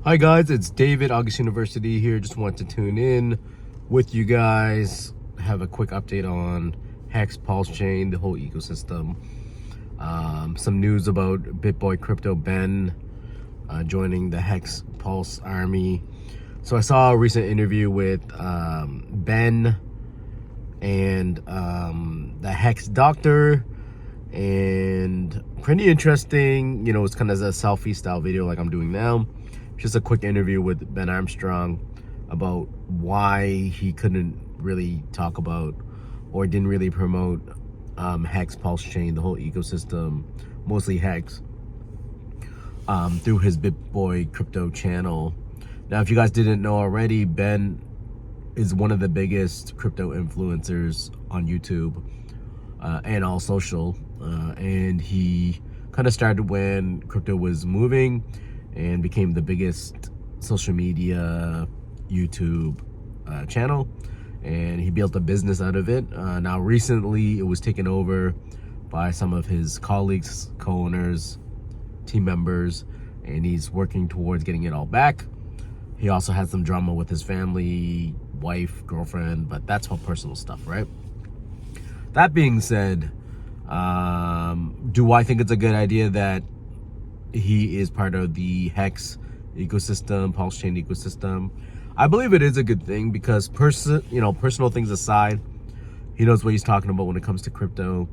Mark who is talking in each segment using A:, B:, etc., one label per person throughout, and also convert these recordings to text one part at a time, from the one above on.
A: Hi guys, it's David, August University here. Just want to tune in with you guys, have a quick update on Hex, PulseChain, the whole ecosystem. Some news about Bitboy crypto Ben joining the Hex Pulse army. So I saw a recent interview with Ben and the Hex doctor, and pretty interesting. You know, it's kind of a selfie style video like I'm doing now. Just a quick interview with Ben Armstrong about why he couldn't really talk about or didn't really promote Hex, PulseChain, the whole ecosystem, mostly Hex, through his Bitboy crypto channel. Now, if you guys didn't know already, Ben is one of the biggest crypto influencers on YouTube and all social, and he kind of started when crypto was moving and became the biggest social media YouTube channel, and he built a business out of it. Now recently it was taken over by some of his colleagues, co-owners, team members, and he's working towards getting it all back. He also had some drama with his family, wife, girlfriend, but that's all personal stuff, right? That being said, do I think it's a good idea that he is part of the Hex ecosystem, PulseChain ecosystem? I believe it is a good thing because personal things aside, he knows what he's talking about when it comes to crypto.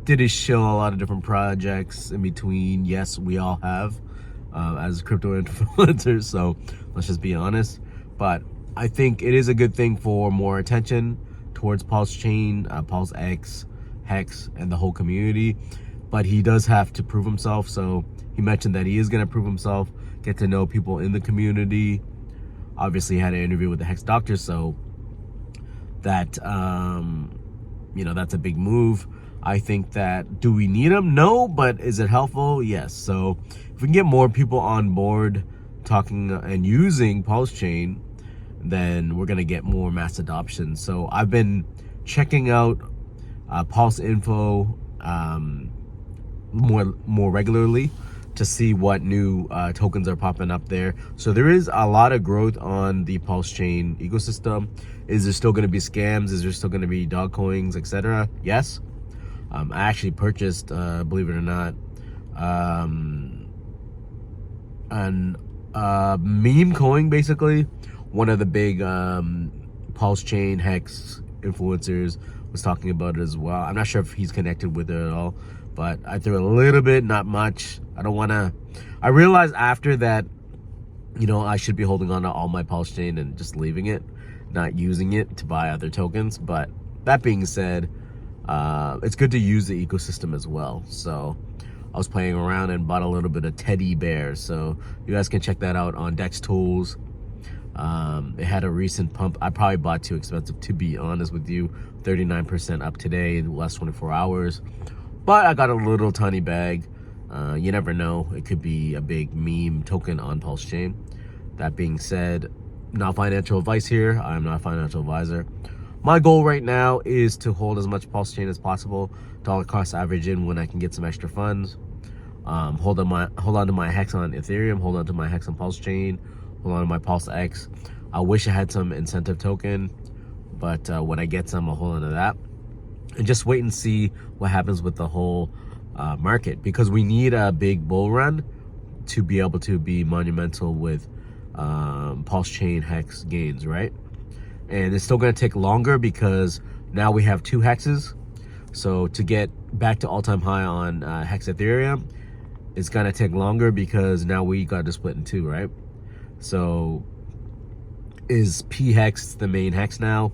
A: Did he show a lot of different projects in between? Yes, we all have as crypto influencers, so let's just be honest. But I think it is a good thing for more attention towards PulseChain, PulseX, Hex, and the whole community. But he does have to prove himself, so he mentioned that he is going to prove himself, get to know people in the community. Obviously, he had an interview with the Hex doctor, so that that's a big move. I think that, do we need him? No, but is it helpful? Yes. So if we can get more people on board talking and using PulseChain, then we're going to get more mass adoption. So I've been checking out Pulse Info more regularly to see what new tokens are popping up there. So there is a lot of growth on the PulseChain ecosystem. Is there still going to be scams? Is there still going to be dog coins, etc.? Yes. I actually purchased, believe it or not, an meme coin, basically. One of the big PulseChain Hex influencers was talking about it as well. I'm not sure if he's connected with it at all, but I threw a little bit, not much. I realized after that, I should be holding on to all my PulseChain and just leaving it, not using it to buy other tokens. But that being said, it's good to use the ecosystem as well. So I was playing around and bought a little bit of teddy bears. So you guys can check that out on Dex Tools. It had a recent pump. I probably bought too expensive, to be honest with you. 39% up today in the last 24 hours. But I got a little tiny bag. You never know. It could be a big meme token on PulseChain. That being said, not financial advice here. I'm not a financial advisor. My goal right now is to hold as much PulseChain as possible, dollar cost average in when I can get some extra funds. Hold on to my Hex on Ethereum, hold on to my Hex on PulseChain, hold on to my PulseX. I wish I had some incentive token, but when I get some, I'll hold on to that. And just wait and see what happens with the whole market, because we need a big bull run to be able to be monumental with PulseChain Hex gains, right? And it's still going to take longer because now we have two hexes. So to get back to all-time high on Hex Ethereum, it's going to take longer because now we got to split in two, right? So is PEX the main hex now?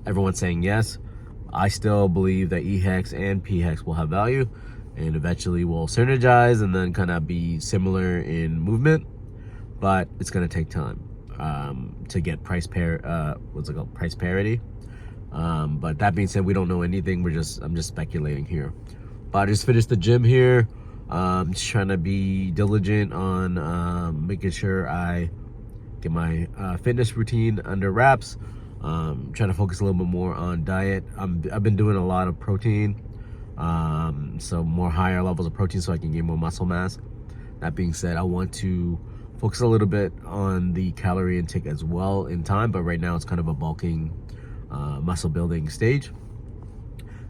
A: Everyone's saying yes. I still believe that EHEX and PEX will have value and eventually will synergize and then kind of be similar in movement, but it's going to take time to get price parity. But that being said, we don't know anything. I'm just speculating here. But I just finished the gym here. Just trying to be diligent on making sure I get my fitness routine under wraps. Trying to focus a little bit more on diet. I've been doing a lot of protein, so more higher levels of protein so I can gain more muscle mass. That being said, I want to focus a little bit on the calorie intake as well in time, but right now it's kind of a bulking, muscle building stage.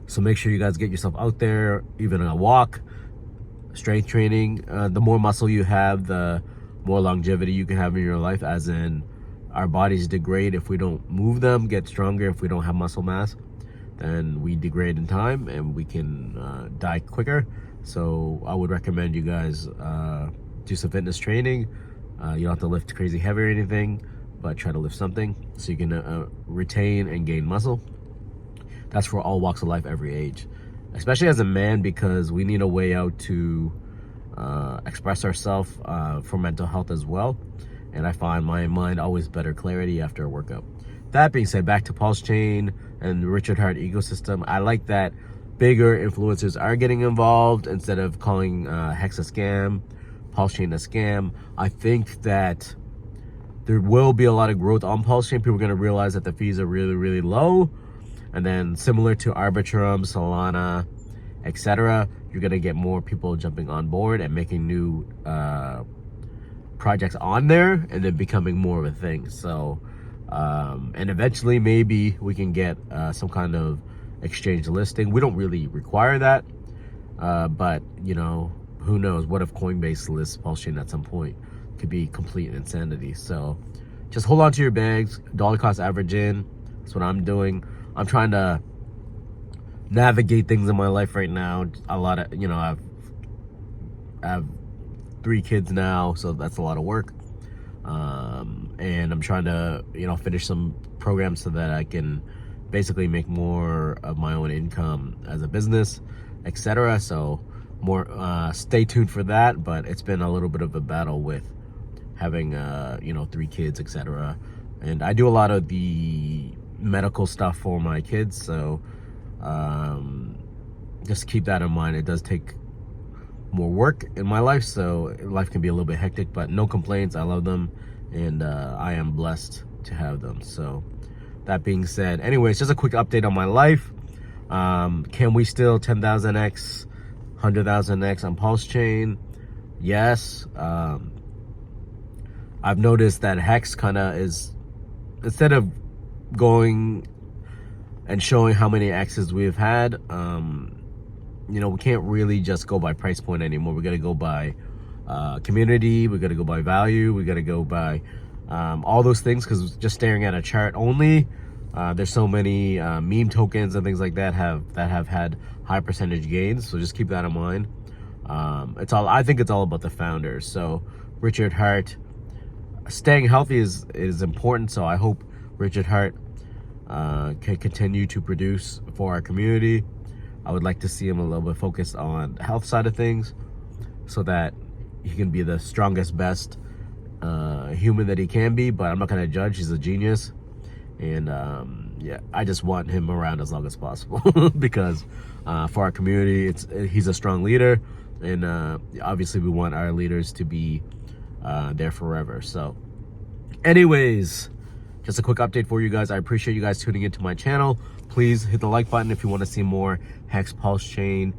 A: So make sure you guys get yourself out there, even a walk, strength training. The more muscle you have, the more longevity you can have in your life, as in our bodies degrade if we don't move them, get stronger if we don't have muscle mass, then we degrade in time and we can die quicker. So I would recommend you guys do some fitness training. You don't have to lift crazy heavy or anything, but try to lift something so you can retain and gain muscle. That's for all walks of life, every age, especially as a man, because we need a way out to express ourselves for mental health as well. And I find my mind always better clarity after a workout. That being said, back to PulseChain and the Richard Heart ecosystem. I like that bigger influencers are getting involved instead of calling Hex a scam, PulseChain a scam. I think that there will be a lot of growth on PulseChain. People are going to realize that the fees are really, really low. And then similar to Arbitrum, Solana, etc., you're going to get more people jumping on board and making new projects on there, and then becoming more of a thing. So and eventually maybe we can get some kind of exchange listing. We don't really require that, but you know, who knows? What if Coinbase lists PulseChain at some point? Could be complete insanity. So just hold on to your bags, dollar cost average in. That's what I'm doing. I'm trying to navigate things in my life right now. A lot of, you know, I have 3 kids now, so that's a lot of work. And I'm trying to, you know, finish some programs so that I can basically make more of my own income as a business, etc. So more, stay tuned for that. But it's been a little bit of a battle with having, you know, 3 kids, etc. And I do a lot of the medical stuff for my kids, so just keep that in mind. It does take more work in my life, so life can be a little bit hectic, but no complaints. I love them, and I am blessed to have them. So that being said, anyways, just a quick update on my life. Can we still 10,000x, 100,000x on PulseChain? Yes. I've noticed that Hex kind of is, instead of going and showing how many X's we've had, you know, we can't really just go by price point anymore. We got to go by community. We got to go by value. We got to go by all those things, because just staring at a chart only, there's so many meme tokens and things like that have had high percentage gains. So just keep that in mind. I think it's all about the founders. So Richard Heart, staying healthy is important. So I hope Richard Heart can continue to produce for our community. I would like to see him a little bit focused on the health side of things, so that he can be the strongest, best human that he can be. But I'm not going to judge. He's a genius. And yeah, I just want him around as long as possible because for our community, he's a strong leader. And obviously we want our leaders to be there forever. So anyways, just a quick update for you guys. I appreciate you guys tuning into my channel. Please hit the like button if you want to see more Hex, PulseChain,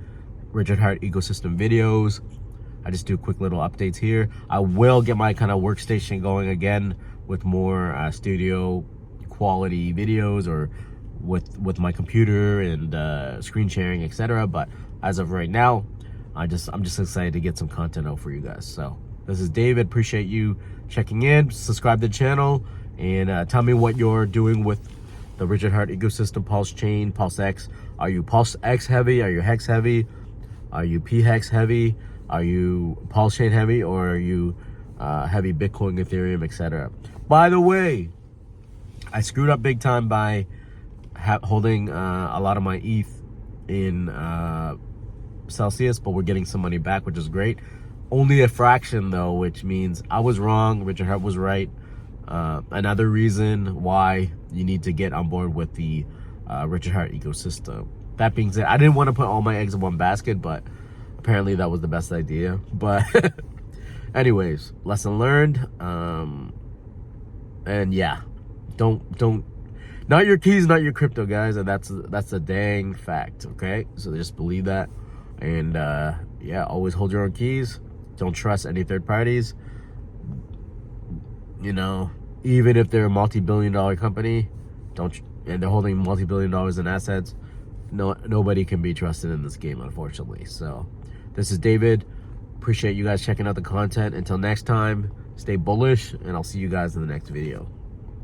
A: Richard Heart ecosystem videos. I just do quick little updates here. I will get my kind of workstation going again with more studio quality videos, or with my computer and screen sharing, etc. But as of right now, I'm just excited to get some content out for you guys. So this is David. Appreciate you checking in. Subscribe to the channel, and tell me what you're doing with the Richard Heart ecosystem, PulseChain, PulseX. Are you PulseX heavy? Are you Hex heavy? Are you PHEX heavy? Are you PulseChain heavy? Or are you heavy Bitcoin, Ethereum, etc.? By the way, I screwed up big time by holding a lot of my ETH in Celsius, but we're getting some money back, which is great. Only a fraction though, which means I was wrong. Richard Heart was right. Another reason why you need to get on board with the Richard Heart ecosystem. That being said, I didn't want to put all my eggs in one basket, but apparently that was the best idea. But anyways, lesson learned. And yeah, don't not your keys, not your crypto, guys. And that's a dang fact. Okay, so just believe that. And yeah, always hold your own keys. Don't trust any third parties. You know, even if they're a multi-billion-dollar company, and they're holding multi-billion dollars in assets, nobody can be trusted in this game, unfortunately. So this is David. Appreciate you guys checking out the content. Until next time, stay bullish, and I'll see you guys in the next video.